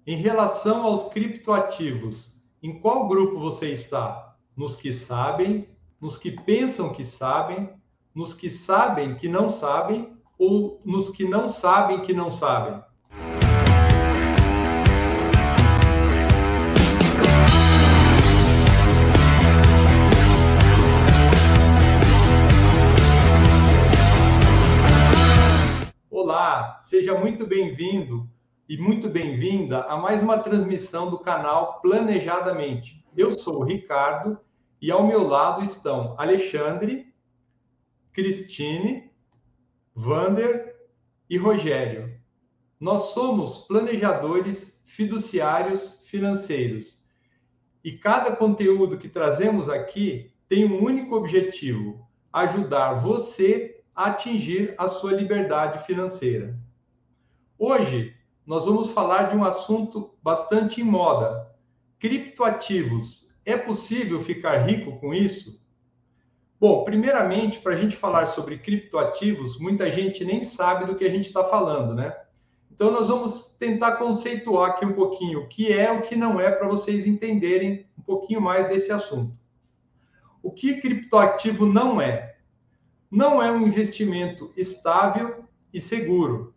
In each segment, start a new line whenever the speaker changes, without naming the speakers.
Em relação aos criptoativos, em qual grupo você está? Nos que sabem, nos que pensam que sabem, nos que sabem que não sabem ou nos que não sabem que não sabem? Olá, seja muito bem-vindo e muito bem-vinda a mais uma transmissão do canal Planejadamente. Eu sou o Ricardo e ao meu lado estão Alexandre, Cristine, Vander e Rogério. Nós somos planejadores fiduciários financeiros e cada conteúdo que trazemos aqui tem um único objetivo: ajudar você a atingir a sua liberdade financeira. Hoje, nós vamos falar de um assunto bastante em moda: criptoativos. É possível ficar rico com isso? Bom, primeiramente, para a gente falar sobre criptoativos, muita gente nem sabe do que a gente está falando, né? Então, nós vamos tentar conceituar aqui um pouquinho o que é, o que não é, para vocês entenderem um pouquinho mais desse assunto. O que criptoativo não é? Não é um investimento estável e seguro.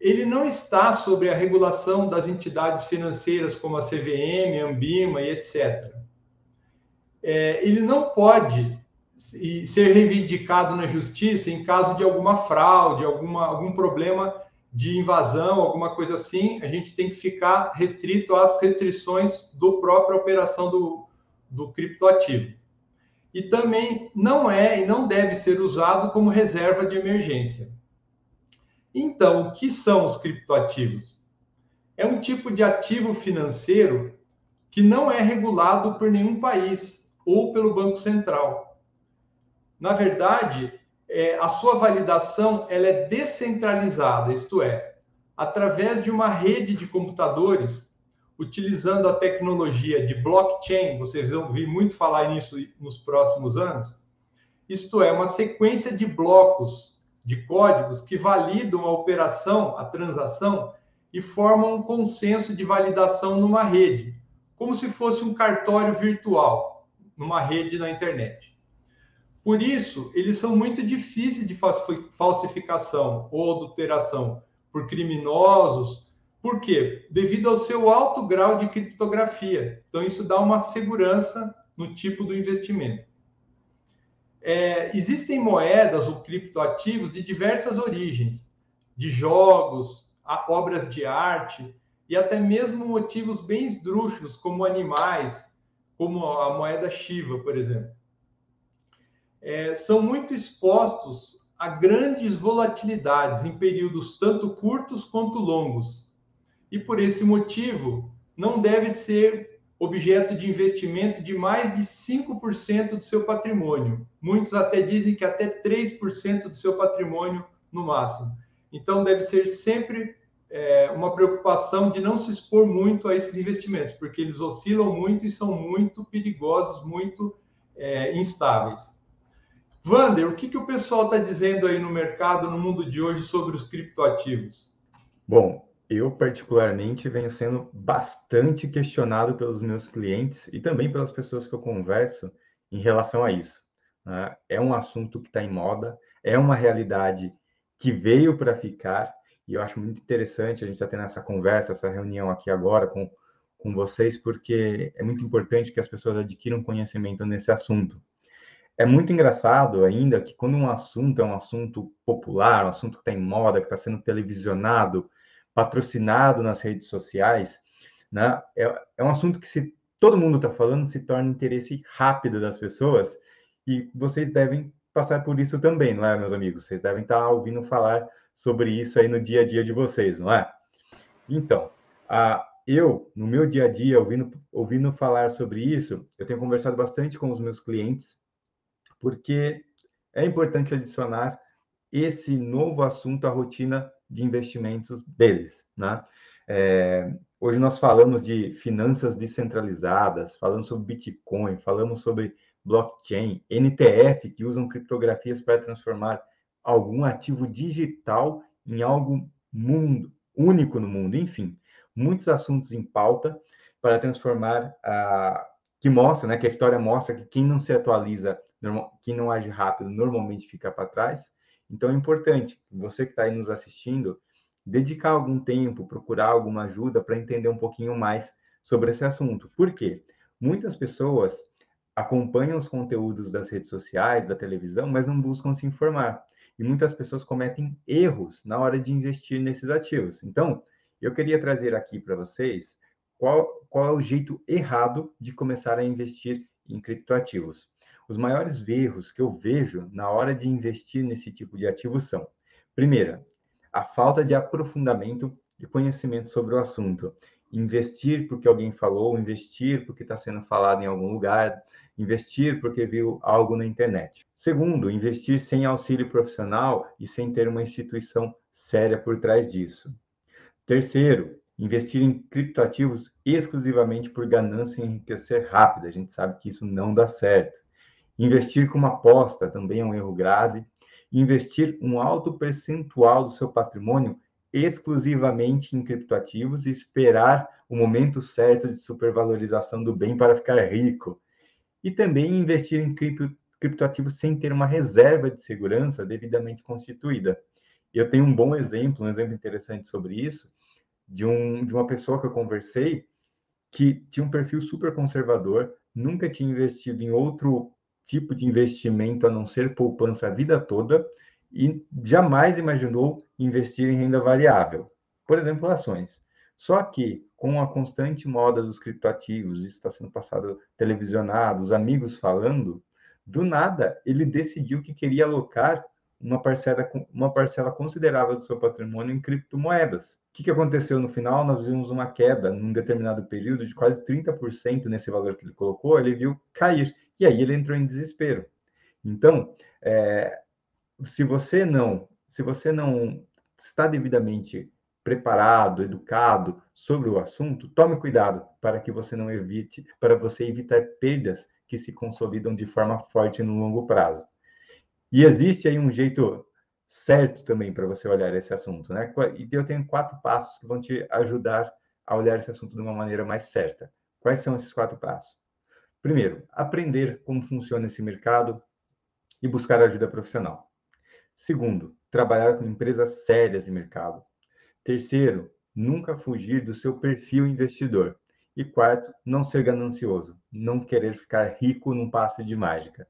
Ele não está sobre a regulação das entidades financeiras como a CVM, Ambima e etc. Ele não pode ser reivindicado na justiça em caso de alguma fraude, algum problema de invasão, alguma coisa assim. A gente tem que ficar restrito às restrições do própria operação do criptoativo. E também não é e não deve ser usado como reserva de emergência. Então, o que são os criptoativos? É um tipo de ativo financeiro que não é regulado por nenhum país ou pelo Banco Central. Na verdade, a sua validação ela é descentralizada, isto é, através de uma rede de computadores, utilizando a tecnologia de blockchain, vocês vão ouvir muito falar nisso nos próximos anos, isto é, uma sequência de blocos de códigos que validam a operação, a transação, e formam um consenso de validação numa rede, como se fosse um cartório virtual, numa rede na internet. Por isso, eles são muito difíceis de falsificação ou adulteração por criminosos. Por quê? Devido ao seu alto grau de criptografia. Então, isso dá uma segurança no tipo do investimento. Existem moedas ou criptoativos de diversas origens, de jogos, obras de arte e até mesmo motivos bem esdrúxulos, como animais, como a moeda Shiba, por exemplo. São muito expostos a grandes volatilidades em períodos tanto curtos quanto longos. E por esse motivo, não deve ser objeto de investimento de mais de 5% do seu patrimônio. Muitos até dizem que até 3% do seu patrimônio no máximo. Então, deve ser sempre uma preocupação de não se expor muito a esses investimentos, porque eles oscilam muito e são muito perigosos, muito instáveis. Vander, o que o pessoal está dizendo aí no mercado, no mundo de hoje, sobre os criptoativos?
Bom, eu particularmente venho sendo bastante questionado pelos meus clientes e também pelas pessoas que eu converso em relação a isso, né? É um assunto que está em moda, é uma realidade que veio para ficar e eu acho muito interessante a gente estar tendo essa conversa, essa reunião aqui agora com vocês, porque é muito importante que as pessoas adquiram conhecimento nesse assunto. É muito engraçado ainda que quando um assunto é um assunto popular, um assunto que está em moda, que está sendo televisionado, patrocinado nas redes sociais, né? É um assunto que se todo mundo está falando, se torna interesse rápido das pessoas e vocês devem passar por isso também, não é, meus amigos? Vocês devem estar ouvindo falar sobre isso aí no dia a dia de vocês, não é? Então, no meu dia a dia, ouvindo falar sobre isso, eu tenho conversado bastante com os meus clientes porque é importante adicionar esse novo assunto à rotina de investimentos deles, né? Hoje nós falamos de finanças descentralizadas, falamos sobre Bitcoin, falamos sobre blockchain, NTF, que usam criptografias para transformar algum ativo digital em algo único no mundo, enfim. muitos assuntos em pauta para transformar que mostra, né, que a história mostra que quem não se atualiza, quem não age rápido, normalmente fica para trás. Então é importante, você que está aí nos assistindo, dedicar algum tempo, procurar alguma ajuda para entender um pouquinho mais sobre esse assunto. Por quê? Muitas pessoas acompanham os conteúdos das redes sociais, da televisão, mas não buscam se informar. E muitas pessoas cometem erros na hora de investir nesses ativos. Então, eu queria trazer aqui para vocês qual é o jeito errado de começar a investir em criptoativos. Os maiores erros que eu vejo na hora de investir nesse tipo de ativos são: primeira, a falta de aprofundamento e conhecimento sobre o assunto. Investir porque alguém falou, investir porque está sendo falado em algum lugar, investir porque viu algo na internet. Segundo, investir sem auxílio profissional e sem ter uma instituição séria por trás disso. Terceiro, investir em criptoativos exclusivamente por ganância e enriquecer rápido. A gente sabe que isso não dá certo. Investir como aposta também é um erro grave. Investir um alto percentual do seu patrimônio exclusivamente em criptoativos e esperar o momento certo de supervalorização do bem para ficar rico. E também investir em criptoativos sem ter uma reserva de segurança devidamente constituída. Eu tenho um bom exemplo, um exemplo interessante sobre isso, de uma pessoa que eu conversei que tinha um perfil super conservador, nunca tinha investido em outro tipo de investimento a não ser poupança a vida toda e jamais imaginou investir em renda variável, por exemplo, ações. Só que, com a constante moda dos criptoativos, isso está sendo passado televisionado, os amigos falando, do nada ele decidiu que queria alocar uma parcela considerável do seu patrimônio em criptomoedas. O que aconteceu no final? Nós vimos uma queda num determinado período de quase 30% nesse valor que ele colocou, ele viu cair, e aí ele entrou em desespero. Então, se você não está devidamente preparado, educado sobre o assunto, tome cuidado para você evitar perdas que se consolidam de forma forte no longo prazo. E existe aí um jeito certo também para você olhar esse assunto, né? E eu tenho 4 passos que vão te ajudar a olhar esse assunto de uma maneira mais certa. Quais são esses 4 passos? Primeiro, aprender como funciona esse mercado e buscar ajuda profissional. Segundo, trabalhar com empresas sérias de mercado. Terceiro, nunca fugir do seu perfil investidor. E quarto, não ser ganancioso, não querer ficar rico num passe de mágica.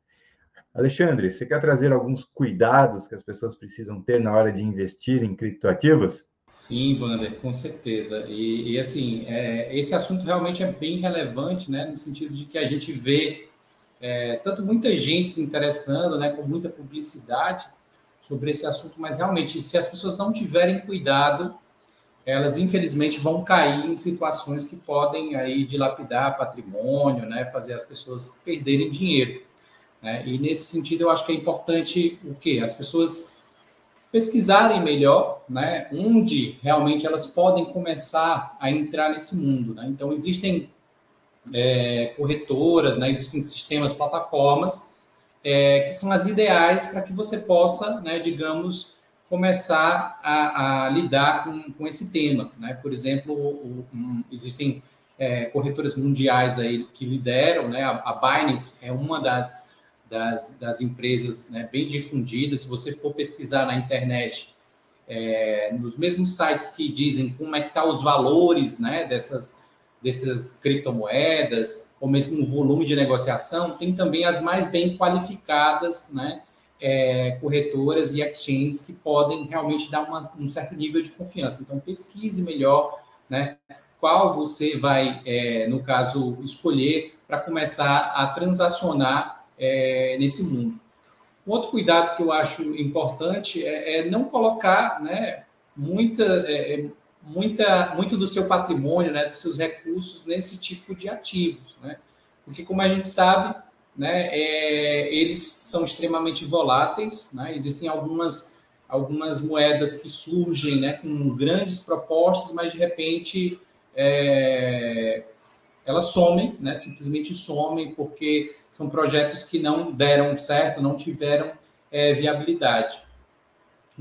Alexandre, você quer trazer alguns cuidados que as pessoas precisam ter na hora de investir em criptoativos?
Sim, Wander, com certeza. E assim, esse assunto realmente é bem relevante, né, no sentido de que a gente vê tanto muita gente se interessando, né, com muita publicidade sobre esse assunto, mas realmente, se as pessoas não tiverem cuidado, elas infelizmente vão cair em situações que podem aí dilapidar patrimônio, né, fazer as pessoas perderem dinheiro. Né? E nesse sentido, eu acho que é importante o quê? As pessoas pesquisarem melhor, né, onde realmente elas podem começar a entrar nesse mundo. Né? Então, existem corretoras, né, existem sistemas, plataformas, que são as ideais para que você possa, né, digamos, começar a lidar com esse tema. Né? Por exemplo, existem corretoras mundiais aí que lideram, né? A Binance é uma das empresas, né, bem difundidas. Se você for pesquisar na internet, nos mesmos sites que dizem como é que estão os valores, né, dessas criptomoedas, ou mesmo o volume de negociação, tem também as mais bem qualificadas, né, corretoras e exchanges que podem realmente dar um certo nível de confiança. Então, pesquise melhor, né, qual você vai, no caso, escolher para começar a transacionar nesse mundo. Um outro cuidado que eu acho importante é não colocar, né, muito do seu patrimônio, né, dos seus recursos nesse tipo de ativos, né? Porque, como a gente sabe, né, eles são extremamente voláteis, né? Existem algumas moedas que surgem, né, com grandes propostas, mas de repente elas somem, né, simplesmente somem, porque são projetos que não deram certo, não tiveram viabilidade.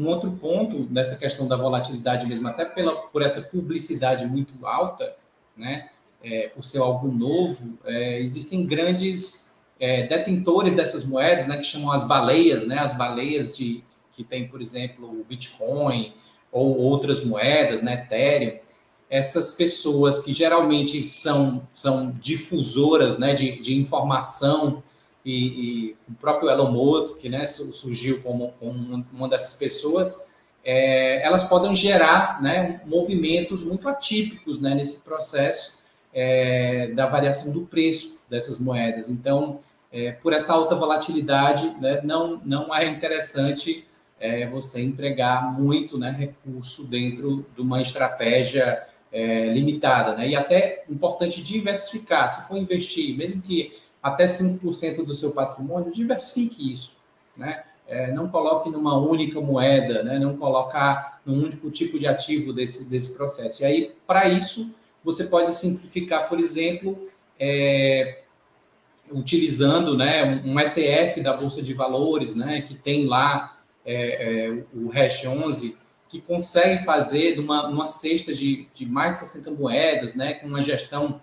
Um outro ponto dessa questão da volatilidade mesmo, até por essa publicidade muito alta, né, por ser algo novo, existem grandes detentores dessas moedas, né, que chamam as baleias, né, as baleias que tem, por exemplo, o Bitcoin ou outras moedas, né, Ethereum. Essas pessoas que geralmente são difusoras, né, de informação, e o próprio Elon Musk, né, surgiu como uma dessas pessoas, elas podem gerar, né, movimentos muito atípicos, né, nesse processo da variação do preço dessas moedas. Então, por essa alta volatilidade, né, não é interessante você empregar muito, né, recurso dentro de uma estratégia limitada, né? E até importante diversificar. Se for investir, mesmo que até 5% do seu patrimônio, diversifique isso, né? Não coloque numa única moeda, né? Não colocar num único tipo de ativo desse processo. E aí, para isso, você pode simplificar, por exemplo, utilizando, né, um ETF da Bolsa de Valores, né, que tem lá o Hash 11, que consegue fazer uma cesta de mais de 60 moedas, né, com uma gestão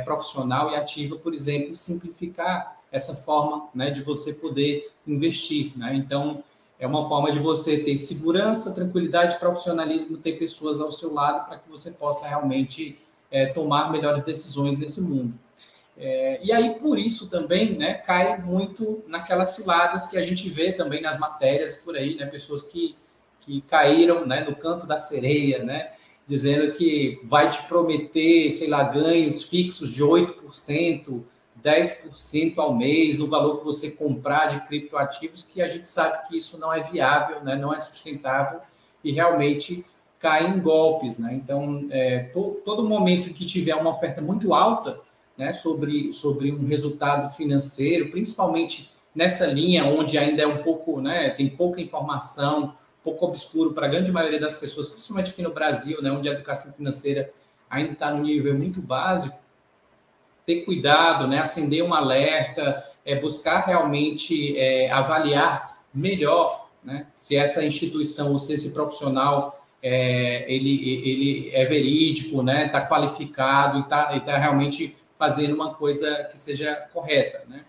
profissional e ativa, por exemplo, simplificar essa forma, né, de você poder investir, né? Então, é uma forma de você ter segurança, tranquilidade, profissionalismo, ter pessoas ao seu lado para que você possa realmente tomar melhores decisões nesse mundo. E aí, por isso também, né, cai muito naquelas ciladas que a gente vê também nas matérias por aí, né, pessoas que caíram, né, no canto da sereia, né, dizendo que vai te prometer, sei lá, ganhos fixos de 8%, 10% ao mês no valor que você comprar de criptoativos, que a gente sabe que isso não é viável, né, não é sustentável e realmente cai em golpes, né? Então, todo momento que tiver uma oferta muito alta, né, sobre um resultado financeiro, principalmente nessa linha onde ainda é um pouco, né, tem pouca informação, pouco obscuro para a grande maioria das pessoas, principalmente aqui no Brasil, né, onde a educação financeira ainda está no nível muito básico, ter cuidado, né, acender um alerta, buscar realmente avaliar melhor, né, se essa instituição ou se esse profissional ele é verídico, né, está qualificado e tá realmente fazendo uma coisa que seja correta, né?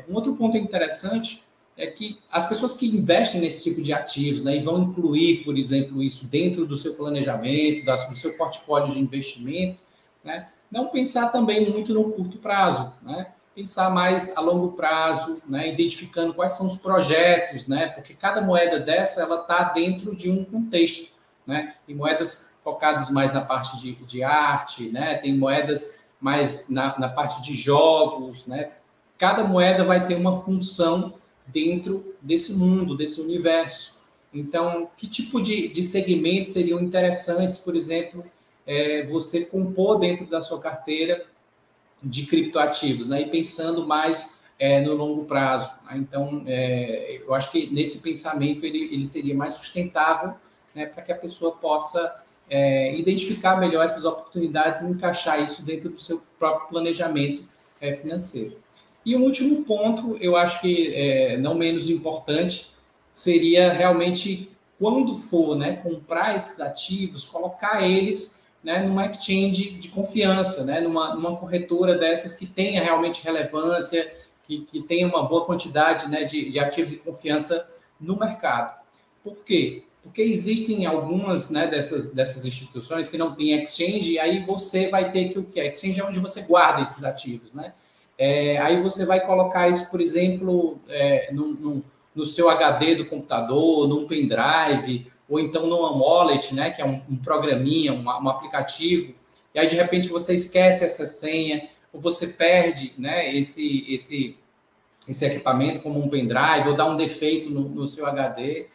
Um outro ponto interessante é que as pessoas que investem nesse tipo de ativos, né, e vão incluir, por exemplo, isso dentro do seu planejamento, do seu portfólio de investimento, né, não pensar também muito no curto prazo, né, pensar mais a longo prazo, né, identificando quais são os projetos, né, porque cada moeda dessa ela está dentro de um contexto, né, tem moedas focadas mais na parte de arte, né, tem moedas mais na parte de jogos, né, cada moeda vai ter uma função dentro desse mundo, desse universo. Então, que tipo de segmentos seriam interessantes, por exemplo, você compor dentro da sua carteira de criptoativos, né? E pensando mais no longo prazo. Né? Então, eu acho que nesse pensamento ele seria mais sustentável, né, para que a pessoa possa identificar melhor essas oportunidades e encaixar isso dentro do seu próprio planejamento financeiro. E um último ponto, eu acho que não menos importante, seria realmente, quando for, né, comprar esses ativos, colocar eles, né, numa exchange de confiança, né, numa corretora dessas que tenha realmente relevância, que tenha uma boa quantidade, né, de ativos de confiança no mercado. Por quê? Porque existem algumas, né, dessas instituições que não têm exchange, e aí você vai ter que o quê? Exchange é onde você guarda esses ativos, né? Aí você vai colocar isso, por exemplo, no seu HD do computador, num pendrive, ou então numa wallet, né, que é um programinha, um aplicativo, e aí de repente você esquece essa senha, ou você perde, né, esse equipamento como um pendrive, ou dá um defeito no seu HD,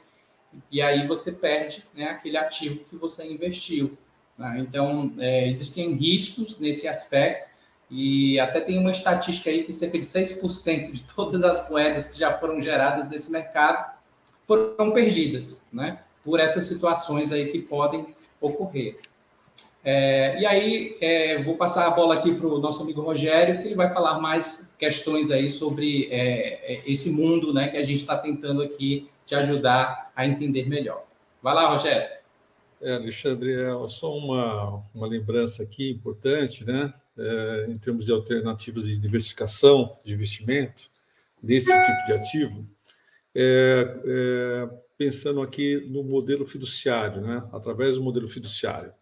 e aí você perde, né, aquele ativo que você investiu. Né? Então, existem riscos nesse aspecto, e até tem uma estatística aí que cerca de 6% de todas as moedas que já foram geradas nesse mercado foram perdidas, né, por essas situações aí que podem ocorrer. E aí, vou passar a bola aqui para o nosso amigo Rogério, que ele vai falar mais questões aí sobre esse mundo, né, que a gente está tentando aqui te ajudar a entender melhor. Vai lá, Rogério.
Alexandre, só uma lembrança aqui importante, né? Em termos de alternativas de diversificação de investimento desse tipo de ativo, pensando aqui no modelo fiduciário, né? Através do modelo fiduciário.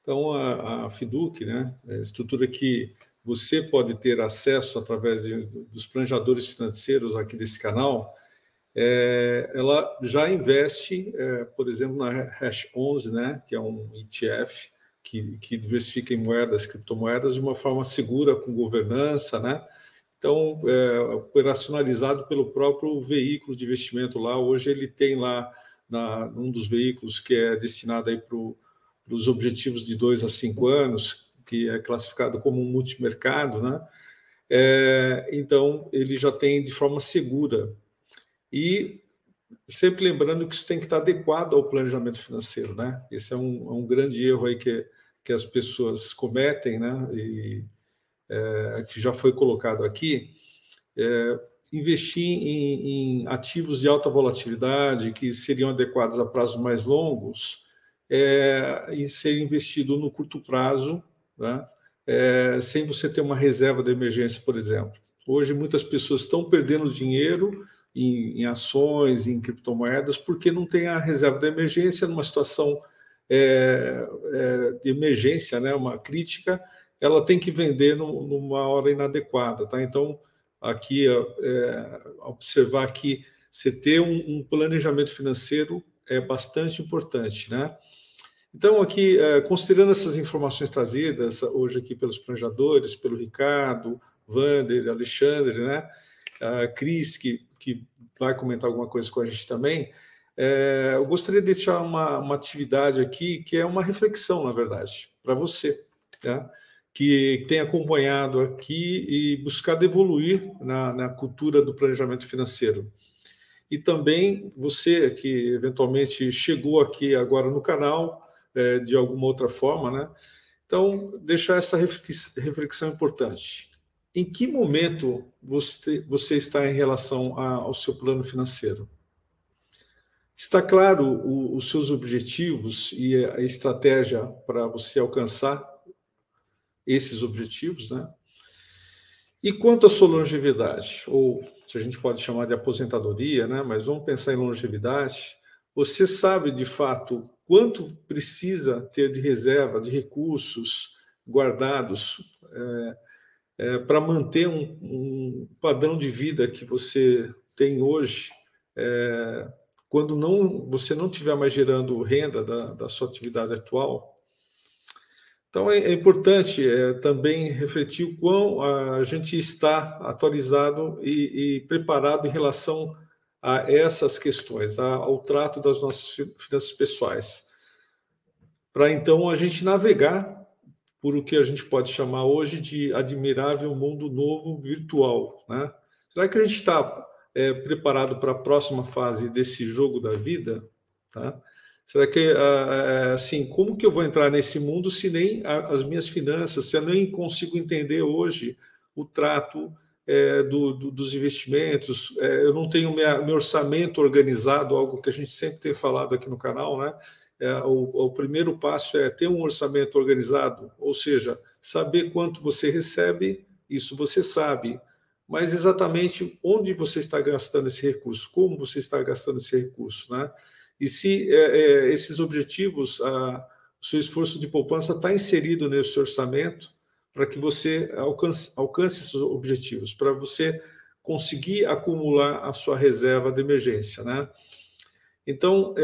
Então, a FIDUC, né? É a estrutura que você pode ter acesso através dos planejadores financeiros aqui desse canal, ela já investe, por exemplo, na Hash 11, né, que é um ETF que diversifica em moedas, criptomoedas, de uma forma segura, com governança, né? Então, operacionalizado pelo próprio veículo de investimento lá. Hoje ele tem lá, um dos veículos que é destinado aí para os objetivos de 2 a 5 anos, que é classificado como um multimercado, né? Então, ele já tem de forma segura. E sempre lembrando que isso tem que estar adequado ao planejamento financeiro, né? Esse é um grande erro aí que as pessoas cometem, né? E que já foi colocado aqui, investir em ativos de alta volatilidade que seriam adequados a prazos mais longos, e ser investido no curto prazo, né? Sem você ter uma reserva de emergência, por exemplo. Hoje muitas pessoas estão perdendo dinheiro em ações, em criptomoedas, porque não tem a reserva de emergência numa situação de emergência, né, uma crítica, ela tem que vender numa hora inadequada. Tá? Então, aqui, observar que você ter um planejamento financeiro é bastante importante. Né? Então, aqui, considerando essas informações trazidas hoje aqui pelos planejadores, pelo Ricardo, Wander, Alexandre, né? A Cris, que vai comentar alguma coisa com a gente também, eu gostaria de deixar uma atividade aqui, que é uma reflexão, na verdade, para você, né? Que tem acompanhado aqui e buscado evoluir na cultura do planejamento financeiro. E também você que eventualmente chegou aqui agora no canal, de alguma outra forma, né? Então, deixar essa reflexão importante. Em que momento você está em relação ao seu plano financeiro? Está claro os seus objetivos e a estratégia para você alcançar esses objetivos, né? E quanto à sua longevidade, ou se a gente pode chamar de aposentadoria, né? Mas vamos pensar em longevidade. Você sabe, de fato, quanto precisa ter de reserva, de recursos guardados para manter um padrão de vida que você tem hoje, quando você não estiver mais gerando renda da sua atividade atual? Então, é importante também refletir o quão a gente está atualizado e preparado em relação a essas questões, ao trato das nossas finanças pessoais, para então a gente navegar por o que a gente pode chamar hoje de admirável mundo novo virtual, né? Será que a gente está preparado para a próxima fase desse jogo da vida? Tá? Será que, assim, como que eu vou entrar nesse mundo se nem as minhas finanças, se eu nem consigo entender hoje o trato dos investimentos, eu não tenho meu orçamento organizado, algo que a gente sempre tem falado aqui no canal, né? O primeiro passo é ter um orçamento organizado, ou seja, saber quanto você recebe, isso você sabe, mas exatamente onde você está gastando esse recurso, como você está gastando esse recurso, né? E se esses objetivos, o seu esforço de poupança está inserido nesse orçamento para que você alcance esses objetivos, para você conseguir acumular a sua reserva de emergência, né? Então,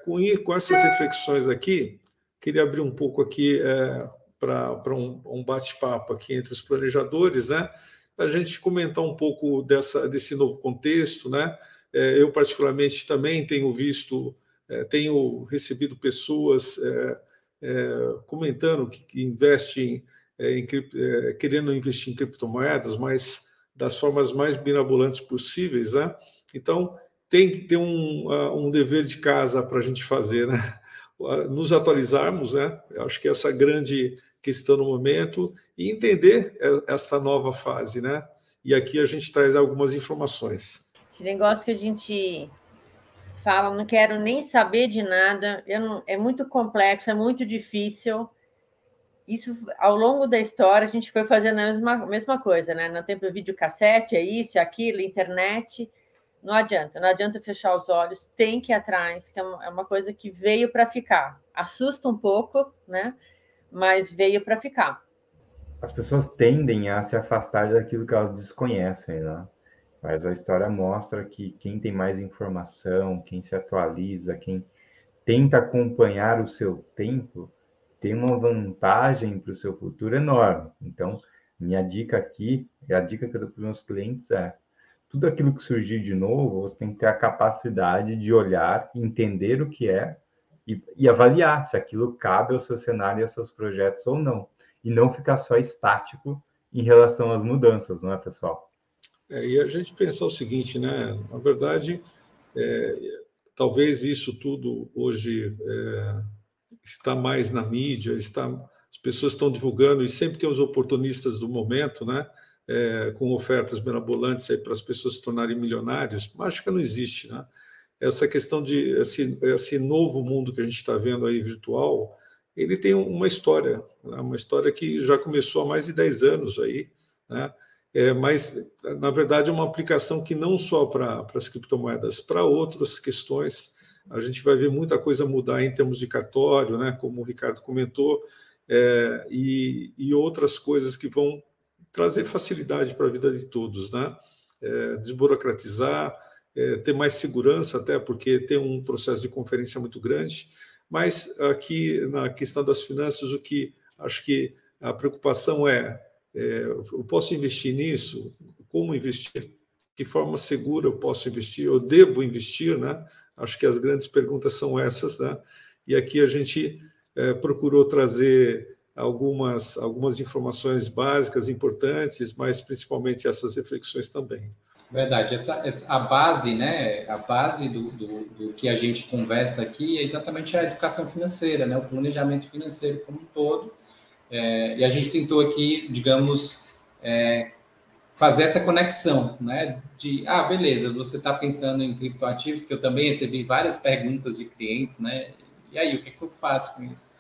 com essas reflexões aqui, queria abrir um pouco aqui para um bate-papo aqui entre os planejadores, né? A gente comentar um pouco desse novo contexto, né? Eu, particularmente, também tenho tenho recebido pessoas comentando que investem querendo investir em criptomoedas, mas das formas mais mirabolantes possíveis, né? Então, tem que ter um dever de casa para a gente fazer, né? Nos atualizarmos, né? Eu acho que essa é a grande questão no momento, e entender esta nova fase, né? E aqui a gente traz algumas informações.
Esse negócio que a gente falam, não quero nem saber de nada, é muito complexo, é muito difícil. Isso, ao longo da história, a gente foi fazendo a mesma coisa, né? No tempo do videocassete, é isso, é aquilo, internet. Não adianta fechar os olhos, tem que ir atrás, que é uma coisa que veio para ficar. Assusta um pouco, né? Mas veio para ficar.
As pessoas tendem a se afastar daquilo que elas desconhecem, né? Mas a história mostra que quem tem mais informação, quem se atualiza, quem tenta acompanhar o seu tempo, tem uma vantagem para o seu futuro enorme. Então, minha dica aqui, a dica que eu dou para os meus clientes é: tudo aquilo que surgir de novo, você tem que ter a capacidade de olhar, entender o que é e avaliar se aquilo cabe ao seu cenário e aos seus projetos ou não. E não ficar só estático em relação às mudanças, não é, pessoal?
E a gente pensar o seguinte, né? Na verdade, talvez isso tudo hoje está mais na mídia, as pessoas estão divulgando, e sempre tem os oportunistas do momento, né? Com ofertas mirabolantes aí para as pessoas se tornarem milionários. Mágica não existe, né? Essa questão de esse novo mundo que a gente está vendo aí virtual, ele tem uma história, né? Uma história que já começou há mais de 10 anos aí, né? Mas, na verdade, é uma aplicação que não só para as criptomoedas, para outras questões. A gente vai ver muita coisa mudar em termos de cartório, né? Como o Ricardo comentou, e outras coisas que vão trazer facilidade para a vida de todos, né? Desburocratizar, ter mais segurança, até porque tem um processo de conferência muito grande. Mas aqui, na questão das finanças, o que acho que a preocupação eu posso investir nisso? Como investir? Que forma segura eu posso investir? Eu devo investir, né? Acho que as grandes perguntas são essas, né? E aqui a gente procurou trazer algumas informações básicas, importantes, mas principalmente essas reflexões também.
Verdade. A base, né? A base do que a gente conversa aqui é exatamente a educação financeira, né? O planejamento financeiro como um todo. E a gente tentou aqui, digamos, fazer essa conexão, né? Beleza, você está pensando em criptoativos, que eu também recebi várias perguntas de clientes, né? E aí, o que eu faço com isso?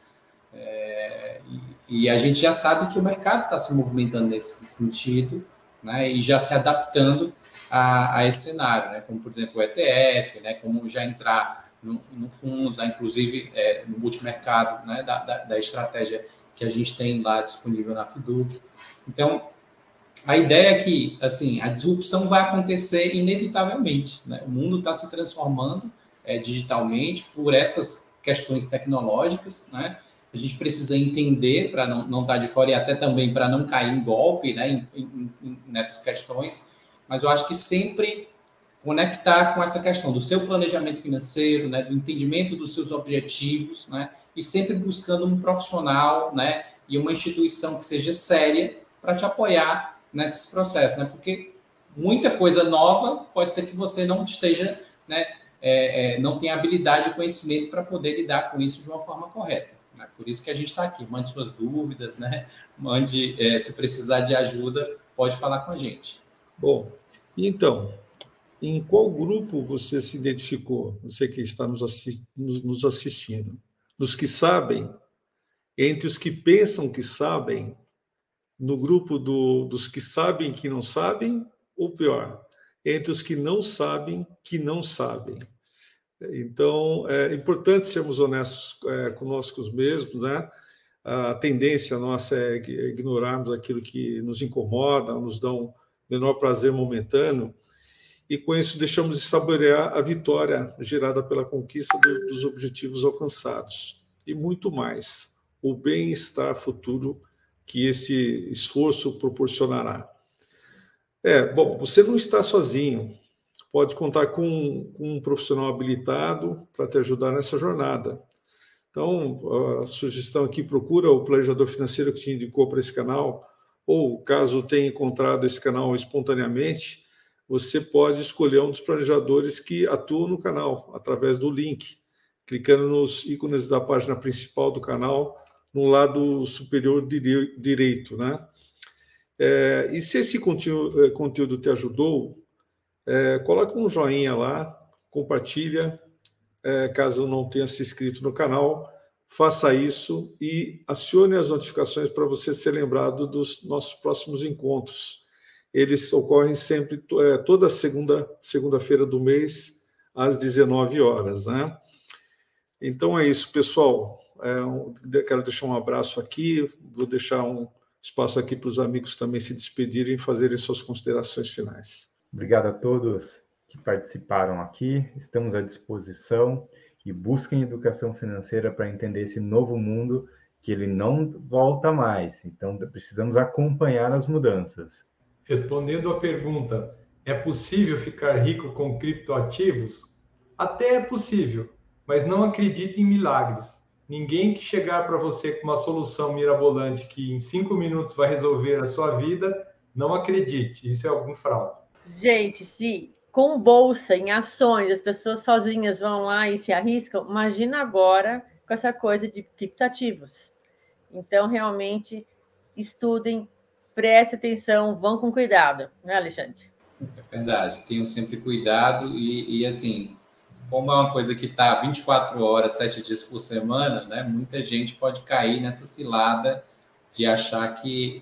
E a gente já sabe que o mercado está se movimentando nesse sentido, né? E já se adaptando a esse cenário, né? Como, por exemplo, o ETF, né? Como já entrar no fundo, né? Inclusive no multimercado, né? Da estratégia que a gente tem lá disponível na Fiduc. Então, a ideia é que, assim, a disrupção vai acontecer inevitavelmente, né? O mundo está se transformando digitalmente por essas questões tecnológicas, né? A gente precisa entender para não estar de fora e até também para não cair em golpe, né? Nessas questões. Mas eu acho que sempre conectar com essa questão do seu planejamento financeiro, né? Do entendimento dos seus objetivos, né? E sempre buscando um profissional, né? E uma instituição que seja séria para te apoiar nesses processos, né? Porque muita coisa nova pode ser que você não esteja, né? Não tenha habilidade e conhecimento para poder lidar com isso de uma forma correta, né? Por isso que a gente está aqui. Mande suas dúvidas, né? Mande, se precisar de ajuda, pode falar com a gente.
Bom, então, em qual grupo você se identificou? Você que está nos assistindo. Nos que sabem, entre os que pensam que sabem, no grupo dos que sabem que não sabem, ou pior, entre os que não sabem que não sabem. Então, é importante sermos honestos conosco mesmos, né? A tendência nossa é ignorarmos aquilo que nos incomoda, nos dá um menor prazer momentâneo, e com isso deixamos de saborear a vitória gerada pela conquista dos objetivos alcançados. E muito mais, o bem-estar futuro que esse esforço proporcionará. Bom, você não está sozinho. Pode contar com um profissional habilitado para te ajudar nessa jornada. Então, a sugestão aqui, procura o planejador financeiro que te indicou para esse canal, ou caso tenha encontrado esse canal espontaneamente, você pode escolher um dos planejadores que atuam no canal, através do link, clicando nos ícones da página principal do canal, no lado superior direito, né? E se esse conteúdo te ajudou, coloca um joinha lá, compartilha, caso não tenha se inscrito no canal, faça isso e acione as notificações para você ser lembrado dos nossos próximos encontros. Eles ocorrem sempre, toda segunda-feira do mês, às 19 horas, né? Então é isso, pessoal. Quero deixar um abraço aqui, vou deixar um espaço aqui para os amigos também se despedirem e fazerem suas considerações finais.
Obrigado a todos que participaram aqui, estamos à disposição e busquem educação financeira para entender esse novo mundo que ele não volta mais, então precisamos acompanhar as mudanças.
Respondendo à pergunta, é possível ficar rico com criptoativos? Até é possível, mas não acredite em milagres. Ninguém que chegar para você com uma solução mirabolante que em 5 minutos vai resolver a sua vida, não acredite, isso é algum fraude.
Gente, se com bolsa, em ações, as pessoas sozinhas vão lá e se arriscam, imagina agora com essa coisa de criptoativos. Então, realmente, estudem, prestem atenção, vão com cuidado, né, Alexandre?
É verdade, tenham sempre cuidado e assim, como é uma coisa que está 24 horas, 7 dias por semana, né, muita gente pode cair nessa cilada de achar que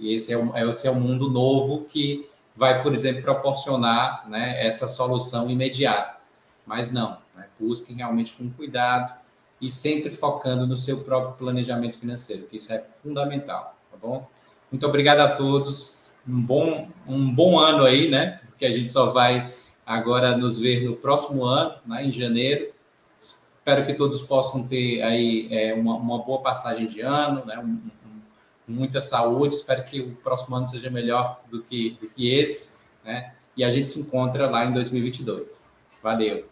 esse é um mundo novo que vai, por exemplo, proporcionar, né, essa solução imediata. Mas não, né, busquem realmente com cuidado e sempre focando no seu próprio planejamento financeiro, que isso é fundamental, tá bom? Muito obrigado a todos, um bom ano aí, né, porque a gente só vai agora nos ver no próximo ano, né, em janeiro. Espero que todos possam ter aí uma boa passagem de ano, né, muita saúde. Espero que o próximo ano seja melhor do que esse, né? E a gente se encontra lá em 2022. Valeu!